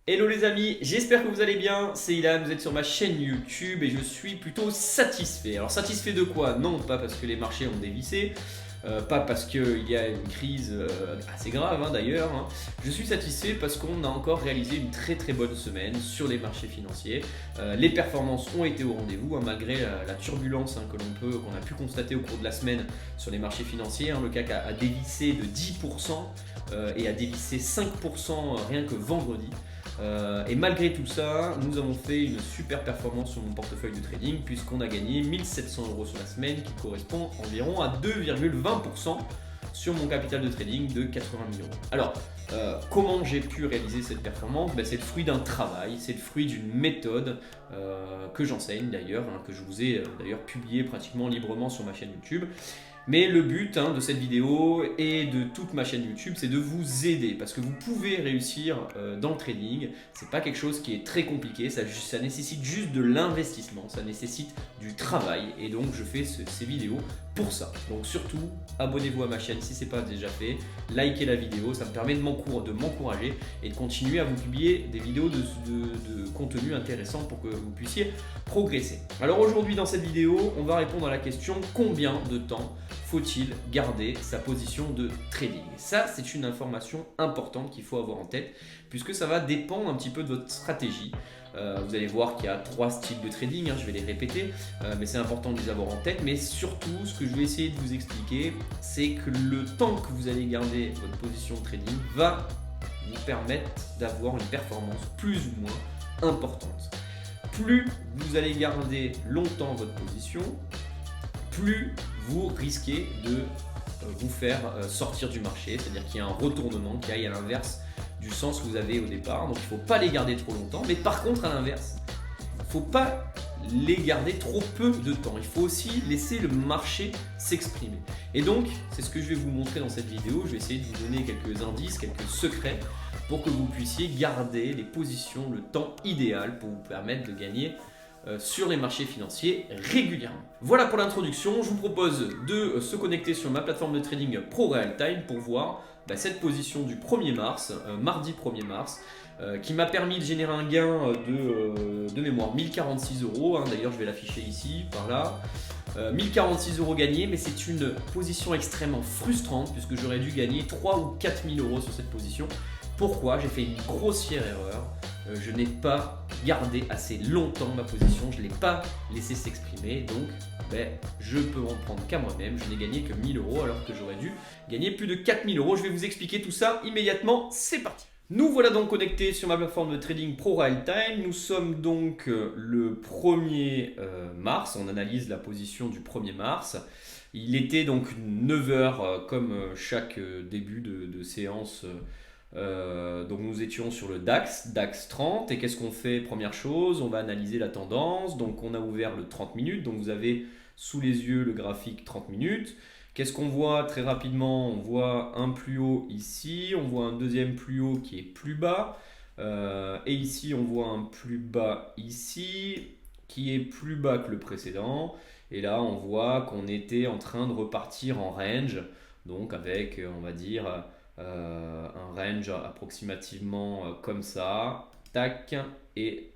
Hello les amis, j'espère que vous allez bien, c'est Ilan, vous êtes sur ma chaîne YouTube et je suis plutôt satisfait. Alors satisfait de quoi? Non, pas parce que les marchés ont dévissé, pas parce qu'il y a une crise assez grave d'ailleurs. Je suis satisfait parce qu'on a encore réalisé une très bonne semaine sur les marchés financiers. Les performances ont été au rendez-vous malgré la turbulence qu'on a pu constater au cours de la semaine sur les marchés financiers. Le CAC a dévissé de 10% et a dévissé 5% rien que vendredi. Et malgré tout ça, nous avons fait une super performance sur mon portefeuille de trading puisqu'on a gagné 1700 € sur la semaine qui correspond environ à 2,20% sur mon capital de trading de 80 000 euros. Alors, comment j'ai pu réaliser cette performance? C'est le fruit d'un travail, c'est le fruit d'une méthode que j'enseigne d'ailleurs, que je vous ai d'ailleurs publié pratiquement librement sur ma chaîne YouTube. Mais le but de cette vidéo et de toute ma chaîne YouTube, c'est de vous aider parce que vous pouvez réussir dans le trading. C'est pas quelque chose qui est très compliqué, ça nécessite juste de l'investissement, ça nécessite du travail et donc je fais ces vidéos pour ça. Donc surtout, abonnez-vous à ma chaîne si ce n'est pas déjà fait, likez la vidéo, ça me permet de m'encourager et de continuer à vous publier des vidéos de contenu intéressant pour que vous puissiez progresser. Alors aujourd'hui dans cette vidéo, on va répondre à la question combien de temps faut-il garder sa position de trading? Ça, c'est une information importante qu'il faut avoir en tête puisque ça va dépendre un petit peu de votre stratégie. Vous allez voir qu'il y a 3 styles de trading, je vais les répéter, mais c'est important de les avoir en tête. Mais surtout, ce que je vais essayer de vous expliquer, c'est que le temps que vous allez garder votre position de trading va vous permettre d'avoir une performance plus ou moins importante. Plus vous allez garder longtemps votre position, plus vous risquez de vous faire sortir du marché, c'est-à-dire qu'il y a un retournement qui aille à l'inverse du sens que vous avez au départ. Donc il ne faut pas les garder trop longtemps, mais par contre à l'inverse, il ne faut pas les garder trop peu de temps. Il faut aussi laisser le marché s'exprimer. Et donc, c'est ce que je vais vous montrer dans cette vidéo. Je vais essayer de vous donner quelques indices, quelques secrets pour que vous puissiez garder les positions, le temps idéal pour vous permettre de gagner sur les marchés financiers régulièrement. Voilà pour l'introduction, je vous propose de se connecter sur ma plateforme de trading ProRealTime pour voir cette position du 1er mars, mardi 1er mars, qui m'a permis de générer un gain de mémoire 1046 €, d'ailleurs je vais l'afficher ici, par là. 1046 € gagnés, mais c'est une position extrêmement frustrante puisque j'aurais dû gagner 3 ou 4 000 € sur cette position. Pourquoi? J'ai fait une grossière erreur. Je n'ai pas gardé assez longtemps ma position, je ne l'ai pas laissé s'exprimer, donc je peux en prendre qu'à moi-même. Je n'ai gagné que 1000 € alors que j'aurais dû gagner plus de 4000 €. Je vais vous expliquer tout ça immédiatement, c'est parti. Nous voilà donc connectés sur ma plateforme de trading ProRealTime. Nous sommes donc le 1er mars, on analyse la position du 1er mars. Il était donc 9 h comme chaque début de séance. Donc nous étions sur le DAX 30 et qu'est-ce qu'on fait? Première chose, on va analyser la tendance. Donc on a ouvert le 30 minutes, donc vous avez sous les yeux le graphique 30 minutes. Qu'est-ce qu'on voit très rapidement? On voit un plus haut ici, on voit un deuxième plus haut qui est plus bas, et ici on voit un plus bas ici qui est plus bas que le précédent. Et là on voit qu'on était en train de repartir en range, donc avec on va dire un range approximativement comme ça, tac, et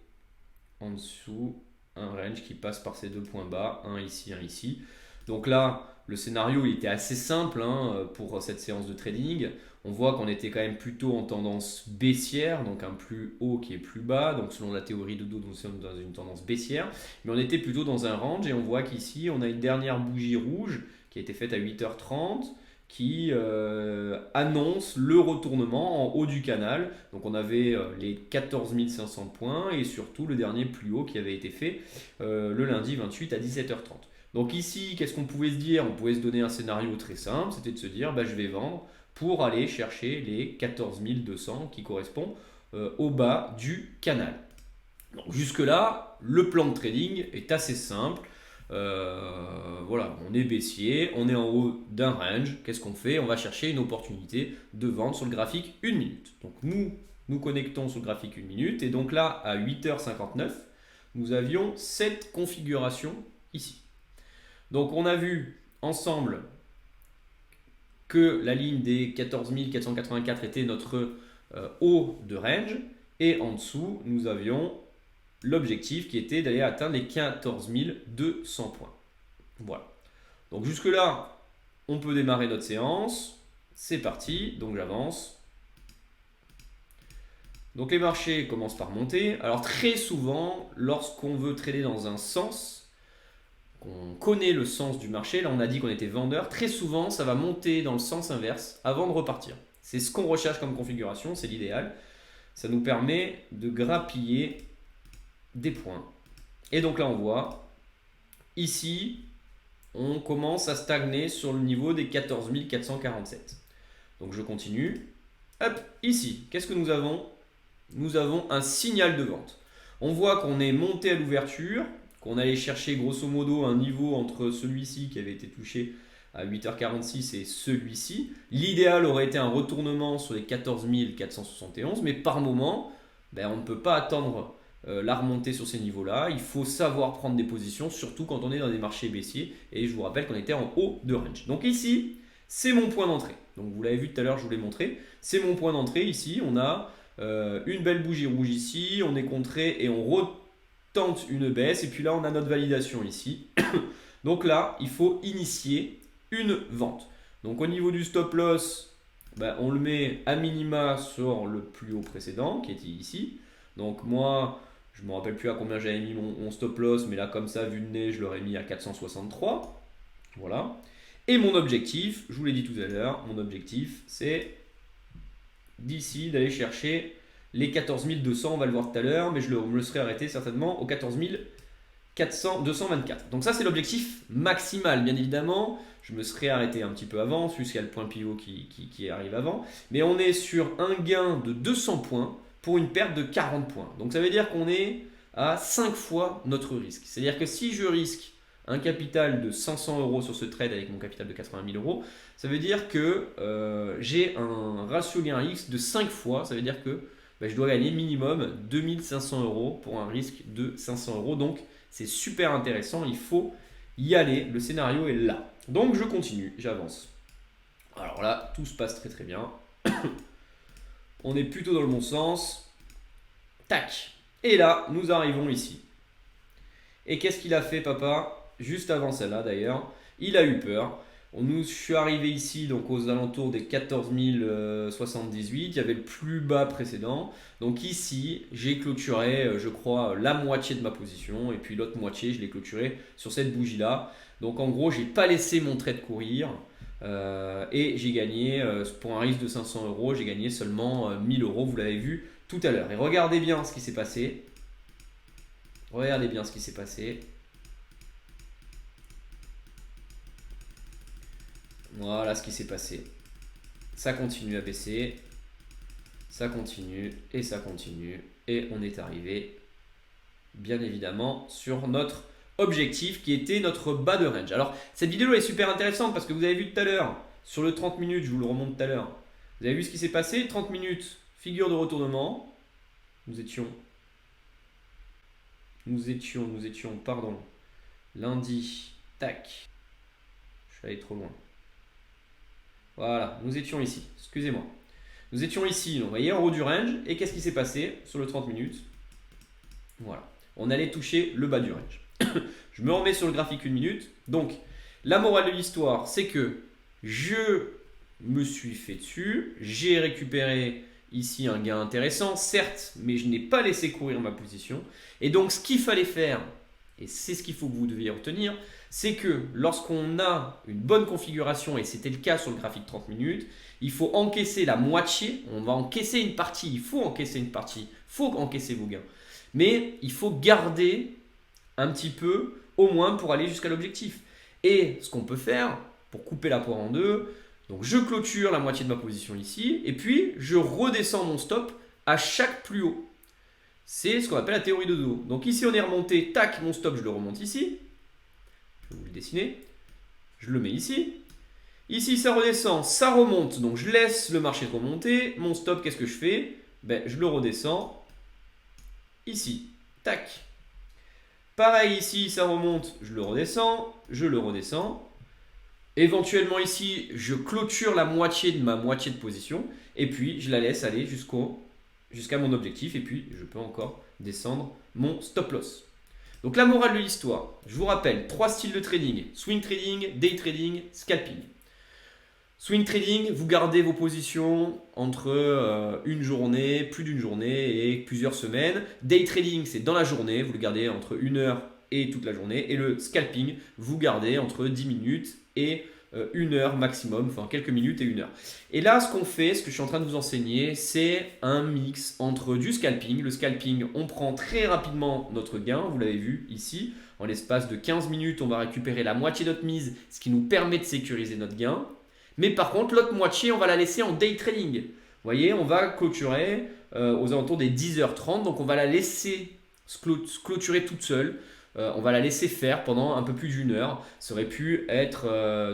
en dessous un range qui passe par ces deux points bas, un ici, un ici. Donc là, le scénario il était assez simple pour cette séance de trading. On voit qu'on était quand même plutôt en tendance baissière, donc un plus haut qui est plus bas. Donc selon la théorie de Dodo, nous sommes dans une tendance baissière, mais on était plutôt dans un range et on voit qu'ici on a une dernière bougie rouge qui a été faite à 8h30 qui annonce le retournement en haut du canal. Donc on avait les 14 500 points et surtout le dernier plus haut qui avait été fait le lundi 28 à 17h30. Donc ici, qu'est-ce qu'on pouvait se dire? On pouvait se donner un scénario très simple, c'était de se dire je vais vendre pour aller chercher les 14 200 qui correspond au bas du canal. Donc jusque là, le plan de trading est assez simple. Voilà, on est baissier, on est en haut d'un range. Qu'est-ce qu'on fait? On va chercher une opportunité de vente sur le graphique 1 minute. Donc nous connectons sur le graphique 1 minute et donc là à 8h59, nous avions cette configuration ici. Donc on a vu ensemble que la ligne des 14 484 était notre haut de range Et en dessous, nous avions l'objectif qui était d'aller atteindre les 14 200 points. Voilà. Donc jusque-là, on peut démarrer notre séance. C'est parti, donc j'avance. Donc les marchés commencent par monter. Alors très souvent, lorsqu'on veut trader dans un sens, qu'on connaît le sens du marché, là on a dit qu'on était vendeur, très souvent ça va monter dans le sens inverse avant de repartir. C'est ce qu'on recherche comme configuration, c'est l'idéal. Ça nous permet de grappiller des points. Et donc là on voit, ici, on commence à stagner sur le niveau des 14 447. Donc je continue. Hop, ici, qu'est-ce que nous avons? Nous avons un signal de vente. On voit qu'on est monté à l'ouverture, qu'on allait chercher grosso modo un niveau entre celui-ci qui avait été touché à 8h46 et celui-ci. L'idéal aurait été un retournement sur les 14 471, mais par moment, on ne peut pas attendre la remontée sur ces niveaux-là. Il faut savoir prendre des positions, surtout quand on est dans des marchés baissiers. Et je vous rappelle qu'on était en haut de range. Donc ici, c'est mon point d'entrée. Donc vous l'avez vu tout à l'heure, je vous l'ai montré. C'est mon point d'entrée ici. On a une belle bougie rouge ici. On est contré et on retente une baisse. Et puis là, on a notre validation ici. Donc là, il faut initier une vente. Donc au niveau du stop loss, on le met à minima sur le plus haut précédent qui était ici. Donc moi, je ne me rappelle plus à combien j'avais mis mon stop loss, mais là comme ça, vu de nez, je l'aurais mis à 463. Voilà. Et mon objectif, je vous l'ai dit tout à l'heure, mon objectif c'est d'ici d'aller chercher les 14 200, on va le voir tout à l'heure, mais je me le serais arrêté certainement aux 14 224. Donc ça c'est l'objectif maximal, bien évidemment. Je me serais arrêté un petit peu avant, puisqu'il y a le point pivot qui arrive avant. Mais on est sur un gain de 200 points pour une perte de 40 points. Donc ça veut dire qu'on est à 5 fois notre risque. C'est-à-dire que si je risque un capital de 500 euros sur ce trade avec mon capital de 80 000 euros, ça veut dire que j'ai un ratio gain-risque de 5 fois. Ça veut dire que je dois gagner minimum 2500 euros pour un risque de 500 euros. Donc c'est super intéressant, il faut y aller. Le scénario est là. Donc je continue, j'avance. Alors là, tout se passe très très bien. On est plutôt dans le bon sens. Tac. Et là, nous arrivons ici. Et qu'est-ce qu'il a fait, papa? Juste avant celle-là, d'ailleurs. Il a eu peur. Je suis arrivé ici, donc aux alentours des 14 078. Il y avait le plus bas précédent. Donc ici, j'ai clôturé, je crois, la moitié de ma position. Et puis l'autre moitié, je l'ai clôturé sur cette bougie-là. Donc en gros, je n'ai pas laissé mon trade courir. Et j'ai gagné, pour un risque de 500 euros, j'ai gagné seulement 1000 euros, vous l'avez vu tout à l'heure. Et regardez bien ce qui s'est passé. Regardez bien ce qui s'est passé. Voilà ce qui s'est passé. Ça continue à baisser. Ça continue et ça continue. Et on est arrivé, bien évidemment, sur notre objectif qui était notre bas de range. Alors cette vidéo est super intéressante parce que vous avez vu tout à l'heure sur le 30 minutes, je vous le remonte tout à l'heure, vous avez vu ce qui s'est passé, 30 minutes, figure de retournement, nous étions lundi, tac, je suis allé trop loin, voilà, nous étions ici, excusez-moi, nous étions ici, vous voyez en haut du range, et qu'est-ce qui s'est passé sur le 30 minutes? Voilà, on allait toucher le bas du range. Je me remets sur le graphique 1 minute. Donc, la morale de l'histoire, c'est que je me suis fait dessus. J'ai récupéré ici un gain intéressant, certes, mais je n'ai pas laissé courir ma position. Et donc, ce qu'il fallait faire, et c'est ce qu'il faut que vous deviez retenir, c'est que lorsqu'on a une bonne configuration, et c'était le cas sur le graphique 30 minutes, il faut encaisser la moitié. On va encaisser une partie. Il faut encaisser une partie. Il faut encaisser vos gains. Mais il faut garder un petit peu au moins pour aller jusqu'à l'objectif. Et ce qu'on peut faire pour couper la poire en deux, donc je clôture la moitié de ma position ici et puis je redescends mon stop à chaque plus haut. C'est ce qu'on appelle la théorie de dos. Donc ici on est remonté, tac, mon stop je le remonte ici. Je vais vous le dessiner. Je le mets ici. Ici ça redescend, ça remonte, donc je laisse le marché remonter. Mon stop, qu'est-ce que je fais? Je le redescends ici. Tac. Pareil ici, ça remonte, je le redescends. Éventuellement ici, je clôture la moitié de ma moitié de position. Et puis, je la laisse aller jusqu'au jusqu'à mon objectif et puis je peux encore descendre mon stop loss. Donc la morale de l'histoire, je vous rappelle, 3 styles de trading: swing trading, day trading, scalping. Swing trading, vous gardez vos positions entre une journée, plus d'une journée et plusieurs semaines. Day trading, c'est dans la journée, vous le gardez entre 1 heure et toute la journée. Et le scalping, vous gardez entre 10 minutes et 1 heure maximum, enfin quelques minutes et 1 heure. Et là, ce qu'on fait, ce que je suis en train de vous enseigner, c'est un mix entre du scalping. Le scalping, on prend très rapidement notre gain, vous l'avez vu ici. En l'espace de 15 minutes, on va récupérer la moitié de notre mise, ce qui nous permet de sécuriser notre gain. Mais par contre, l'autre moitié, on va la laisser en day trading. Vous voyez, on va clôturer aux alentours des 10h30. Donc, on va la laisser se clôturer toute seule. On va la laisser faire pendant un peu plus d'une heure. Ça aurait pu être,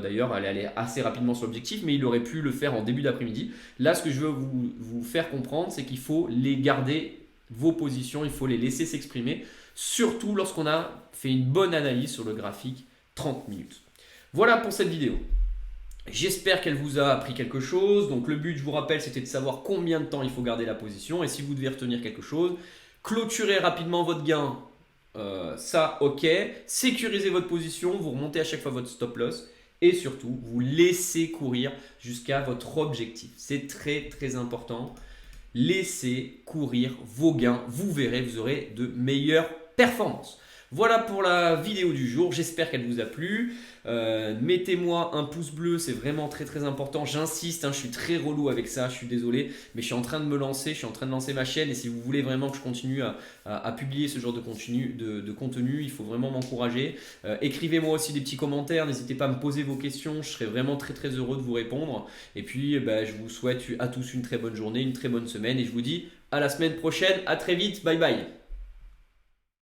d'ailleurs, elle allait assez rapidement sur l'objectif, mais il aurait pu le faire en début d'après-midi. Là, ce que je veux vous faire comprendre, c'est qu'il faut les garder, vos positions, il faut les laisser s'exprimer, surtout lorsqu'on a fait une bonne analyse sur le graphique 30 minutes. Voilà pour cette vidéo. J'espère qu'elle vous a appris quelque chose. Donc le but, je vous rappelle, c'était de savoir combien de temps il faut garder la position. Et si vous devez retenir quelque chose, clôturez rapidement votre gain. Ça, ok. Sécurisez votre position. Vous remontez à chaque fois votre stop loss. Et surtout, vous laissez courir jusqu'à votre objectif. C'est très très important. Laissez courir vos gains. Vous verrez, vous aurez de meilleures performances. Voilà pour la vidéo du jour, j'espère qu'elle vous a plu. Mettez-moi un pouce bleu, c'est vraiment très très important. J'insiste, je suis très relou avec ça, je suis désolé. Mais je suis en train de me lancer, je suis en train de lancer ma chaîne. Et si vous voulez vraiment que je continue à publier ce genre de contenu, il faut vraiment m'encourager. Écrivez-moi aussi des petits commentaires, n'hésitez pas à me poser vos questions. Je serai vraiment très très heureux de vous répondre. Et puis je vous souhaite à tous une très bonne journée, une très bonne semaine. Et je vous dis à la semaine prochaine, à très vite, bye bye.